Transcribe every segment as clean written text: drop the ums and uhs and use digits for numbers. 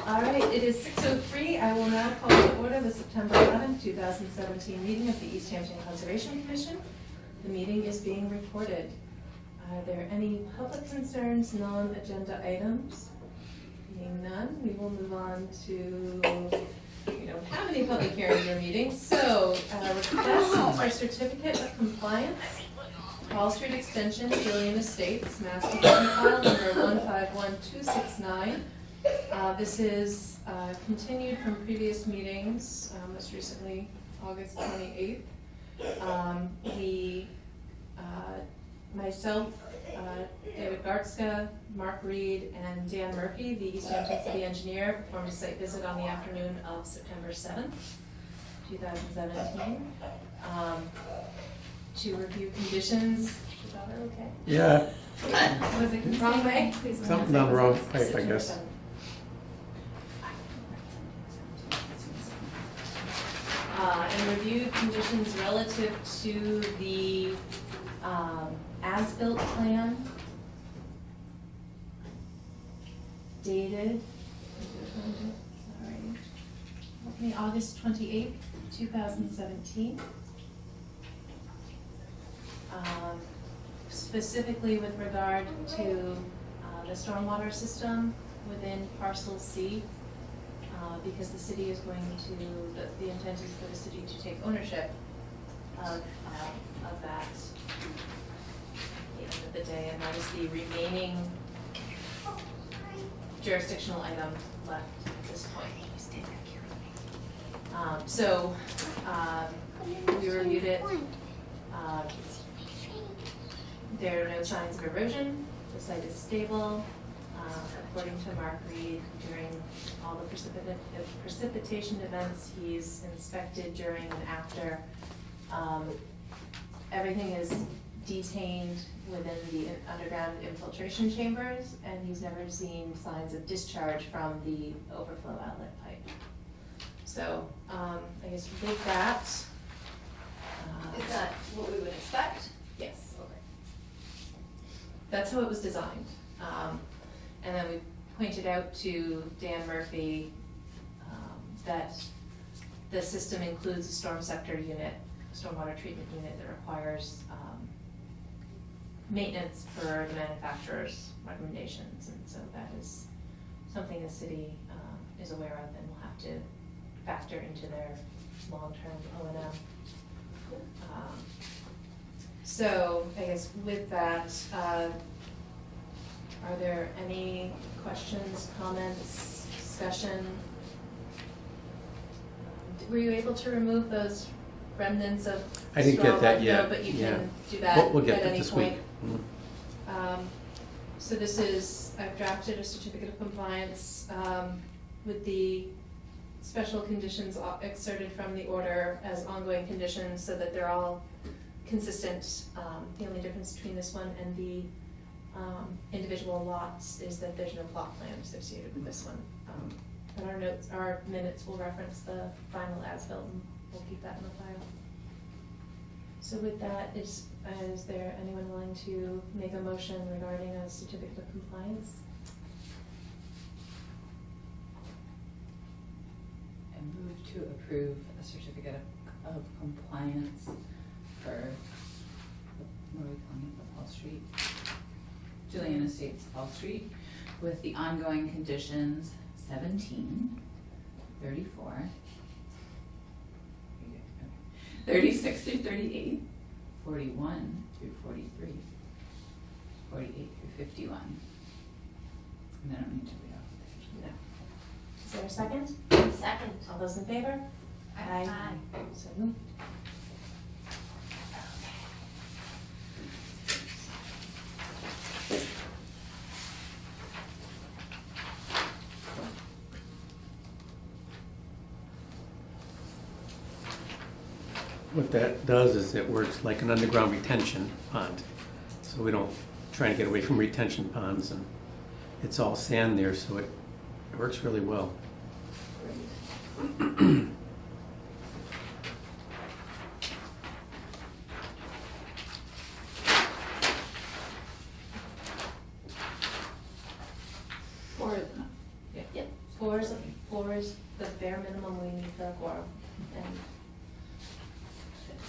All right, it is 6:03. I will now call to order the September 11th, 2017 meeting of the Easthampton Conservation Commission. The meeting is being recorded. Are there any public concerns, non-agenda items? Being none, we will move on to, we don't have any public hearings or meetings, so request for certificate of compliance. Hall Street Extension, Gillian Estates, Mass Department file number 151269. This is continued from previous meetings, most recently August 28th. Myself, David Gartzka, Mark Reed, and Dan Murphy, the Easthampton City Engineer, performed a site visit on the afternoon of September 7th, 2017. To review conditions. Is that okay? Yeah. Was it the wrong way? Something on the wrong pipe, I guess. And review conditions relative to the as-built plan dated August 28th, 2017. Specifically with regard to the stormwater system within parcel C, because the city is going to, the intent is for the city to take ownership of that at the end of the day, and that is the remaining jurisdictional item left at this point. We reviewed it. There are no signs of erosion. The site is stable. According to Mark Reed, during all the precipitation events he's inspected during and after, everything is detained within the underground infiltration chambers, and he's never seen signs of discharge from the overflow outlet pipe. So, I guess with that. Is that what we would expect? Yes. Okay. That's how it was designed. And then we pointed out to Dan Murphy that the system includes a storm scepter unit, stormwater treatment unit that requires maintenance per the manufacturer's recommendations, and so that is something the city is aware of and will have to factor into their long-term O&M. So I guess with that, are there any questions, comments, discussion? Were you able to remove those remnants of I didn't get that yet. No, but you can do that we'll get at that any this point. week. Mm-hmm. So this is, I've drafted a certificate of compliance with the special conditions excerpted from the order as ongoing conditions so that they're all consistent. The only difference between this one and the individual lots is that there's no plot plan associated with this one. But our minutes will reference the final as-built, and we'll keep that in the file. So with that, is there anyone willing to make a motion regarding a certificate of compliance? I move to approve a certificate of compliance for, what are we calling it, the Hall Street? Gillian Estates Hall Street, with the ongoing conditions 17, 34, 36 through 38, 41 through 43, 48 through 51. And I don't need to read all of it. No. Is there a second? Second. All those in favor? Aye. So moved. What that does is it works like an underground retention pond. So we don't try to get away from retention ponds, and it's all sand there, so it works really well. More than enough. Yep. Four is the bare minimum we need for a quorum, and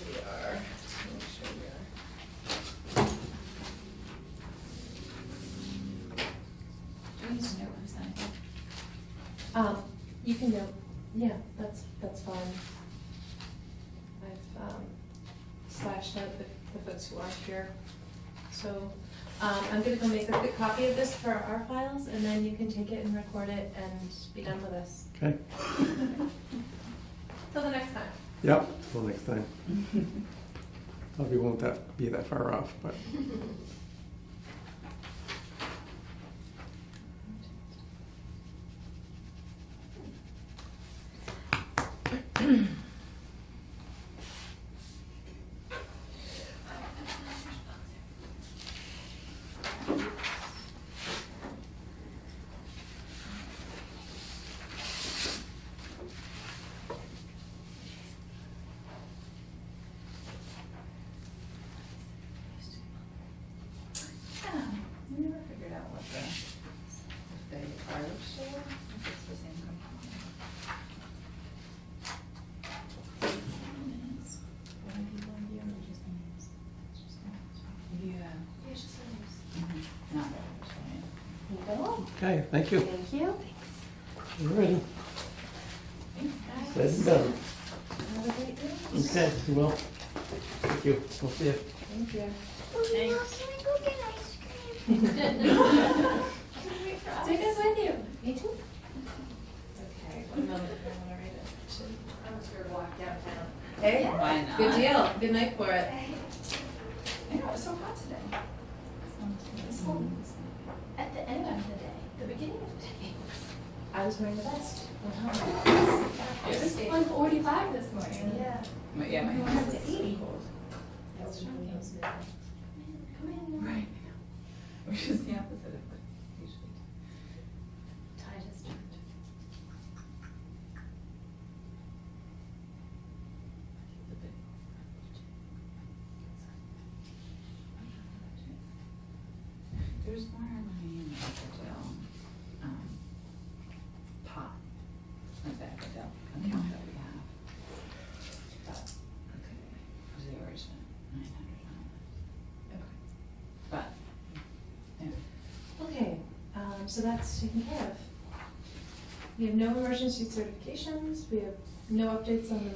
we are, let's make sure we are. Do we need to know who's that? You can go, yeah, that's fine. I've, slashed out the folks who aren't here. So, I'm gonna go make a quick copy of this for our files, and then you can take it and record it and be done with this. Okay. Till the next time. Yep, till next time. Probably won't be that far off, but. Yeah, we never figured out what if they charge still, if it's the same company. Yeah. Not very much, Okay, thank you. Thank you. We're ready. right? Said and done. Have a great day. Okay, you will. Thank you. We'll see you. Thank you. Thanks. Can I go get ice cream? Take us with you. Me too. Okay, one moment, I wanna read it. I'm just gonna walk downtown. Hey? Why not? Good deal, good night for it. I know, it's so hot today. It's cold. At the end of the day, the beginning of the day. I was wearing the vest. It was 1:45 this morning. Yeah. Yeah, my We went up to 80. That's shocking. Come in. Right. Which is the opposite of what usually. Tide has turned. There's more money in the Eckerdale, pot, like the Eckerdale account that we have. But, okay, because they already spent $900 on it. But, yeah. Okay, so that's taken care of. We have no emergency certifications, we have no updates on the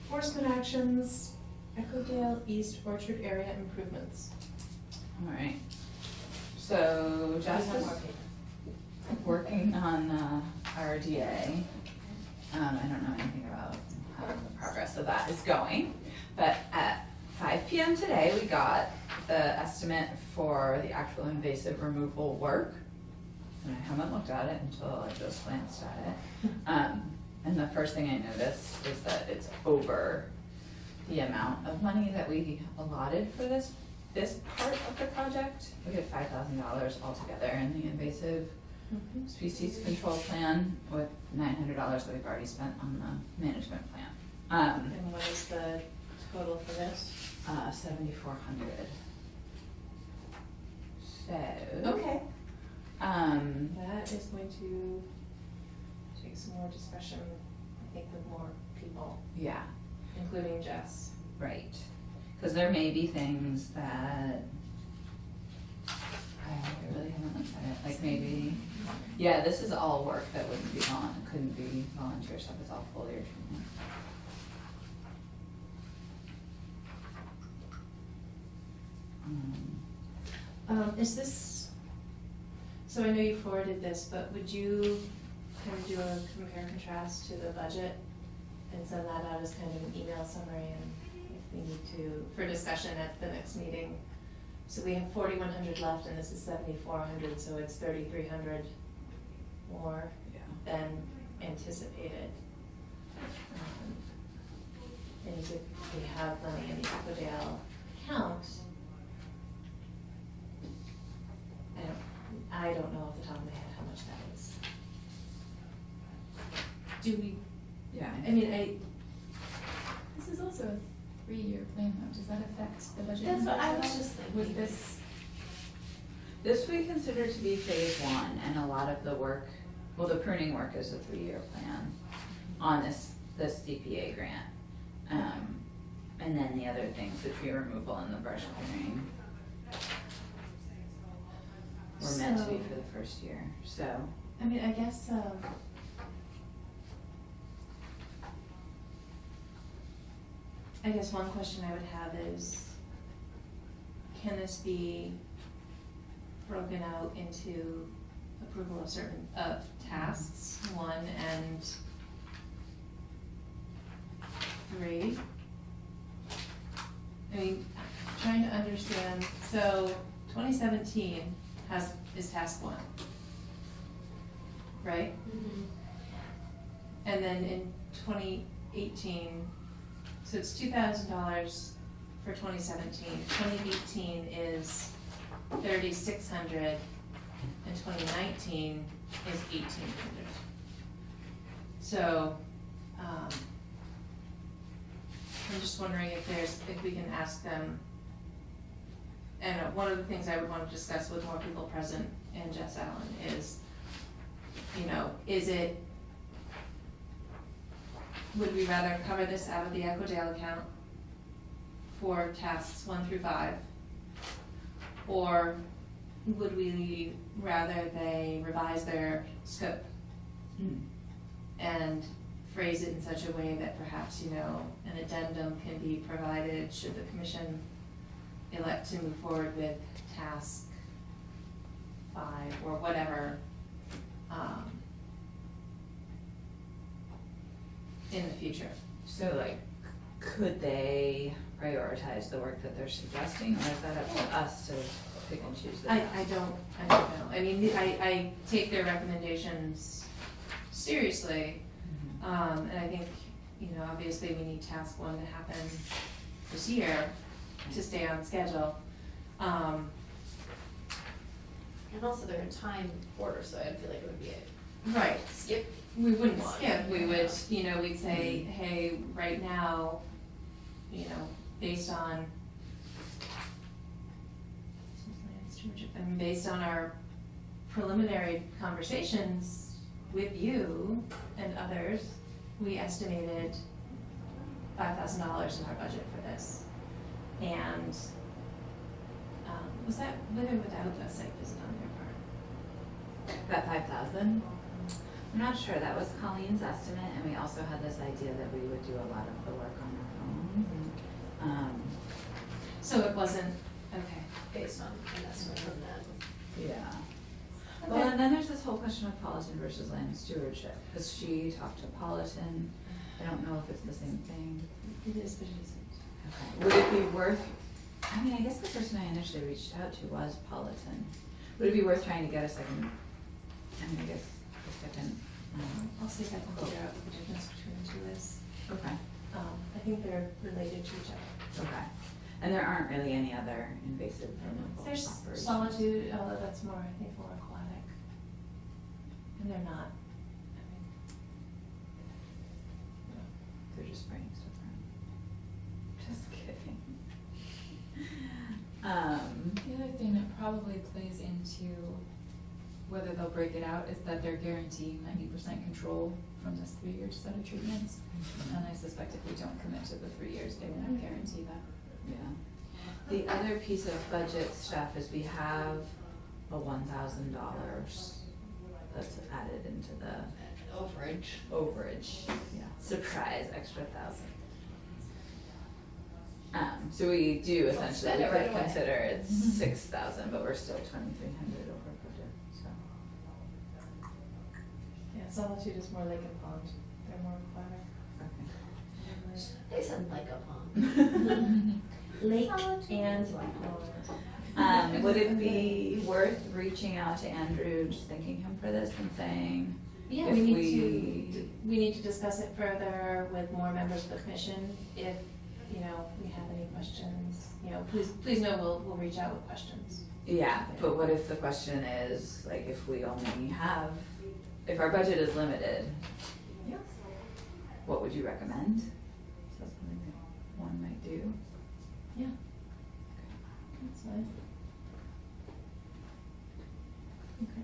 enforcement actions, Echodale East Orchard area improvements. All right. So Jess We have is more paper. working on RDA. I don't know anything about how the progress of that is going, but at 5 p.m. today, we got the estimate for the actual invasive removal work. And I haven't looked at it until I just glanced at it. And the first thing I noticed is that it's over the amount of money that we allotted for this part of the project. We had $5,000 altogether in the invasive species control plan with $900 that we've already spent on the management plan. And what is the total for this? 7,400. So. Okay. Um, That is going to take some more discussion, I think, with more people, yeah, including Jess. right. Because there may be things that I really haven't looked at it. Like maybe, yeah, this is all work that wouldn't be couldn't be volunteer stuff. It's all foliar treatment. Is this, so I know you forwarded this, but would you kind of do a compare and contrast to the budget and send that out as kind of an email summary, and if we need to, for discussion at the next meeting? So we have 4,100 left and this is 7,400, so it's 3,300 more Yeah. than anticipated. And if we have money in the Echodale account, I don't know off the top of my head how much that is. Do we, Yeah. I mean, This is also a 3-year plan though. Does that affect the budget? That's what I was numbers? just thinking. Was this, This we consider to be phase 1, and a lot of the work well, the pruning work is a 3-year plan on this CPA grant. And then the other things, the tree removal and the brush clearing, were meant to be for the first year, so. I mean, I guess, one question I would have is, can this be broken out into approval of certain, tasks, 1 and 3? I mean, trying to understand, so 2017 is task 1, right? Mm-hmm. And then in 2018, so it's $2,000 for 2017. 2018 is 3,600, and 2019 is 1,800. So, I'm just wondering if we can ask them, and one of the things I would want to discuss with more people present and Jess Allen is, would we rather cover this out of the Echodale account for tasks 1 through 5? Or would we rather they revise their scope and phrase it in such a way that perhaps, an addendum can be provided should the commission elect to move forward with task 5 or whatever, in the future. So like, could they prioritize the work that they're suggesting, or is that up to us to pick and choose the I tasks? don't know. I mean, I take their recommendations seriously. Mhm. And I think, obviously we need task 1 to happen this year to stay on schedule. And also they're in time order, so I feel like it would be a Right, skip. we wouldn't One. skip, we would, we'd say, hey, right now, based on based on our preliminary conversations with you and others, we estimated $5,000 in our budget for this. And, was that with or without a site visit on their part? That 5,000? I'm not sure, that was Colleen's estimate, and we also had this idea that we would do a lot of the work on our own. So it wasn't, okay. Based on an estimate from that. Yeah. Okay. Well, and then there's this whole question of Politan versus land stewardship, because she talked to Politan, I don't know if it's the same thing. It is, but it isn't. Okay. Would it be worth, I mean, I guess the person I initially reached out to was Politan. Would it be worth trying to get a second, I'll see if I can figure out what the difference between the 2 is. Okay, I think they're related to each other. okay. And there aren't really any other invasive removal There's operations? solitude, although that's more, I think, more aquatic. And they're not, They're just spraying stuff around. Just kidding. The other thing that probably plays into whether they'll break it out is that they're guaranteeing 90% control from this 3-year set of treatments. And I suspect if we don't commit to the 3 years, they won't guarantee that. Yeah. The other piece of budget stuff is we have a $1,000 that's added into the overage. Yeah. Surprise, extra 1,000. So we do essentially, spend we it right could away. consider it's 6,000, but we're still 2,300 over budget, so. yeah, solitude is more lake and pond. They're more aquatic. Okay. They sound like a pond. Lake and pond. Would it be worth reaching out to Andrew, just thanking him for this and saying, Yeah, if we need to discuss it further with more members of the commission. If, we have any questions, please know we'll reach out with questions. yeah, but what if the question is, like, if we only have, if our budget is limited, Yeah. what would you recommend? Is that something that one might do? Yeah. That's fine. Okay.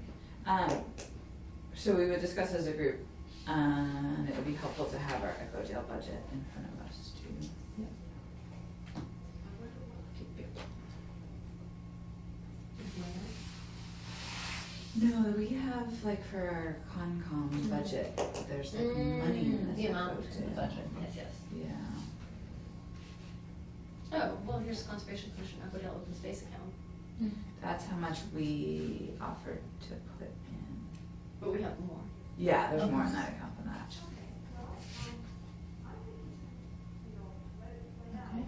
So we would discuss as a group, and it would be helpful to have our Echo Dale budget in front of us too. No, we have like for our Concom budget, there's like money in this. The amount Echo in the Dale. budget, yes. Yeah. Oh, well, here's Conservation Commission Equidale Open Space account, That's how much we offered to put in. but we have more. Yeah, there's more in Okay. that account than that. Okay.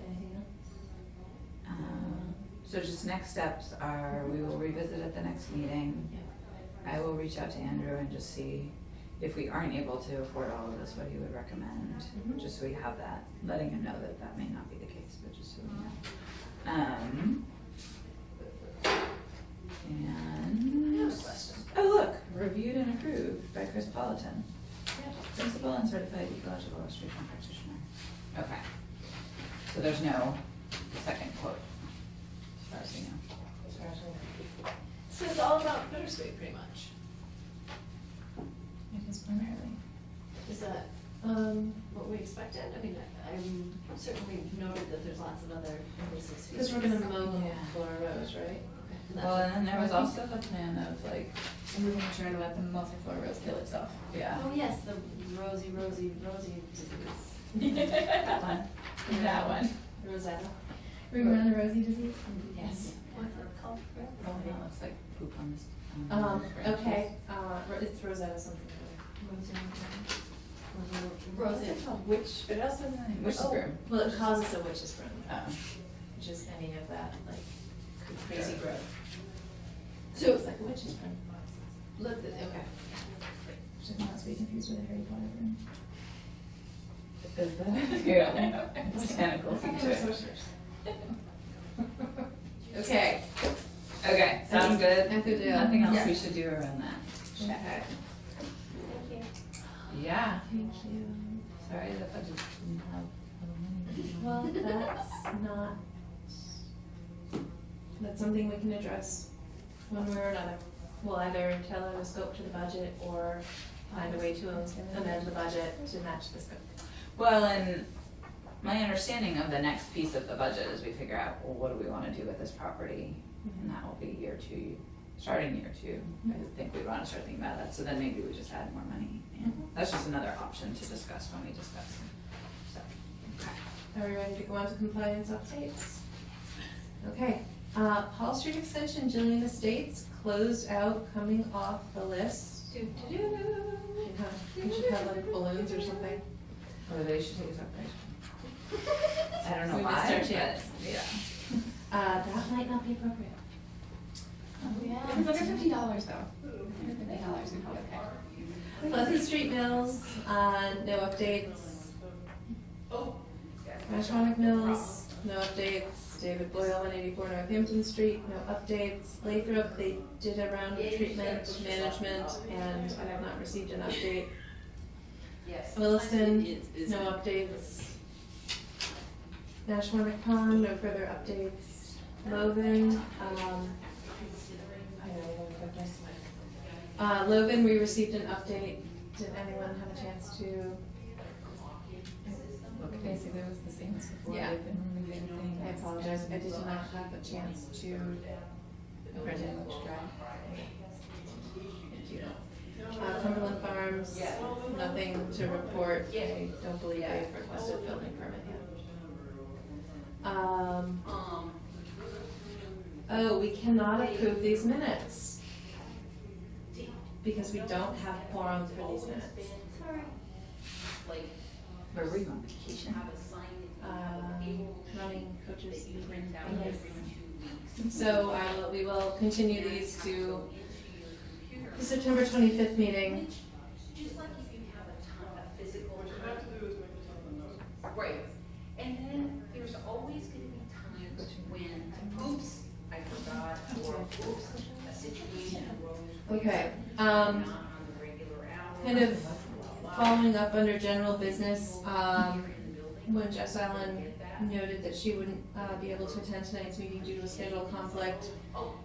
Anything else? So just next steps are, we will revisit at the next meeting. I will reach out to Andrew and just see if we aren't able to afford all of this, what he would recommend, Mhm. just so we have that, letting him know that that may not be the case, but just so we know. And, oh look, reviewed and approved by Chris Politan, principal and certified ecological restoration practitioner. Okay, so there's no second quote, as far as we know. So it's all about bittersweet, pretty much. It is primarily. Is that what we expected? I mean, I'm certainly noted that there's lots of other invasive species. Because we're gonna mow Yeah. Flora Rose, right? Well, and then there was also the plan of like, And we're gonna try to let the multiflora rose kill itself. yeah. Oh, yes, the rosy disease. That one. That one. Rosetta. Remember the rosy disease? Yes. What's it called? Oh, it looks like poop on this. Okay, it's Rosetta something. Rosy. Which, it also has a name, which Oh, broom? well, it causes a witch's broom, Oh. which is any of that, like, crazy growth. So, It's like a witch's broom. look, okay. Should not be confused with a Harry Potter room. Is that? Yeah. Botanical feature. Okay. Okay, sounds good. Echo Dale. Nothing else we Yes. should do around that. Okay. Thank you. Yeah, Thank you. sorry that budget didn't have Well, that's something we can address one way or another. We'll either tailor the scope to the budget or find a way to amend the budget to match the scope. Well, and my understanding of the next piece of the budget is we figure out, well, what do we wanna do with this property? And that will be year two, starting year two. I think we'd wanna start thinking about that, so then maybe we just add more money. And that's just another option to discuss when we discuss. So, okay. Are we ready to go on to compliance updates? Okay, Paul Street Extension, Jillian Estates, closed out, coming off the list. Do-do-do. We should have like balloons or something. Or they should take us up there. I don't know We missed why, our but, chance. yeah. That might not be appropriate. Oh, yeah. It's under $50 though. It's under $50, we'd be okay. Pleasant Street Mills, no updates. Mashawneck Mills, no updates. David Boyle, 184 Northampton Street, no updates. Lathrop, they did a round of treatment management, and I have not received an update. Williston, no updates. Mashawneck Pond, no further updates. Logan, Logan, we received an update. Did anyone have a chance to? Basically, it was the same as before. Yeah. They've been removing things. I apologize, I did not have a chance to print it much dry. Thank you. Cumberland Farms, nothing to report. I don't believe they've requested a building permit yet. Oh, we cannot approve these minutes because we don't have quorum for these minutes. Where were you on vacation? Running coaches. Yes. So we will continue these to the September 25th meeting. Just like if you have a physical time. Right. And then there's always gonna be times when, oops, I forgot, or oops, a situation arose. Okay, Not on the regular hour. kind of following up under general business, when Jess Allen noted that she wouldn't be able to attend tonight's meeting due to a schedule conflict.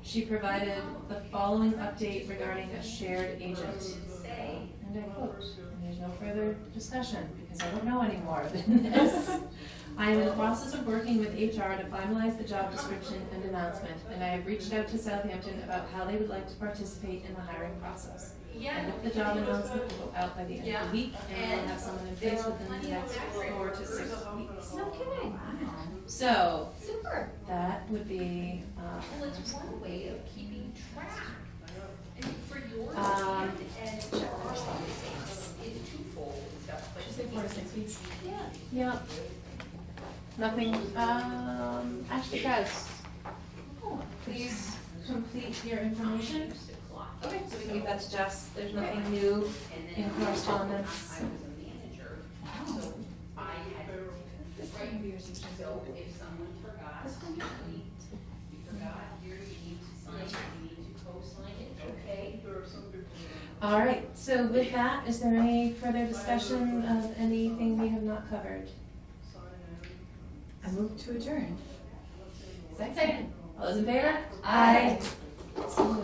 She provided the following update regarding a shared agent. And I quote, and there's no further discussion because I don't know any more than this. I am in the process of working with HR to finalize the job description and announcement, and I have reached out to Southampton about how they would like to participate in the hiring process. I hope the job announcement will go out by the end of the week, and we'll have someone in place within the next 4 to 6 weeks. No kidding. So, Super. that would be, Well, it's one way of keeping track. And for yours and for our students, it's twofold and stuff, but. Should say 4 to 6 weeks. Yeah. yeah. Nothing, actually guys, please complete your information. Okay, So we can give that to Jess, there's nothing new in correspondence. I was a manager, so I had, so if someone forgot, you forgot, here, you need to sign it, you need to co-sign it, okay? All right, so with that, is there any further discussion of anything we have not covered? I move to adjourn. Second. All those in favor? Aye. So moved.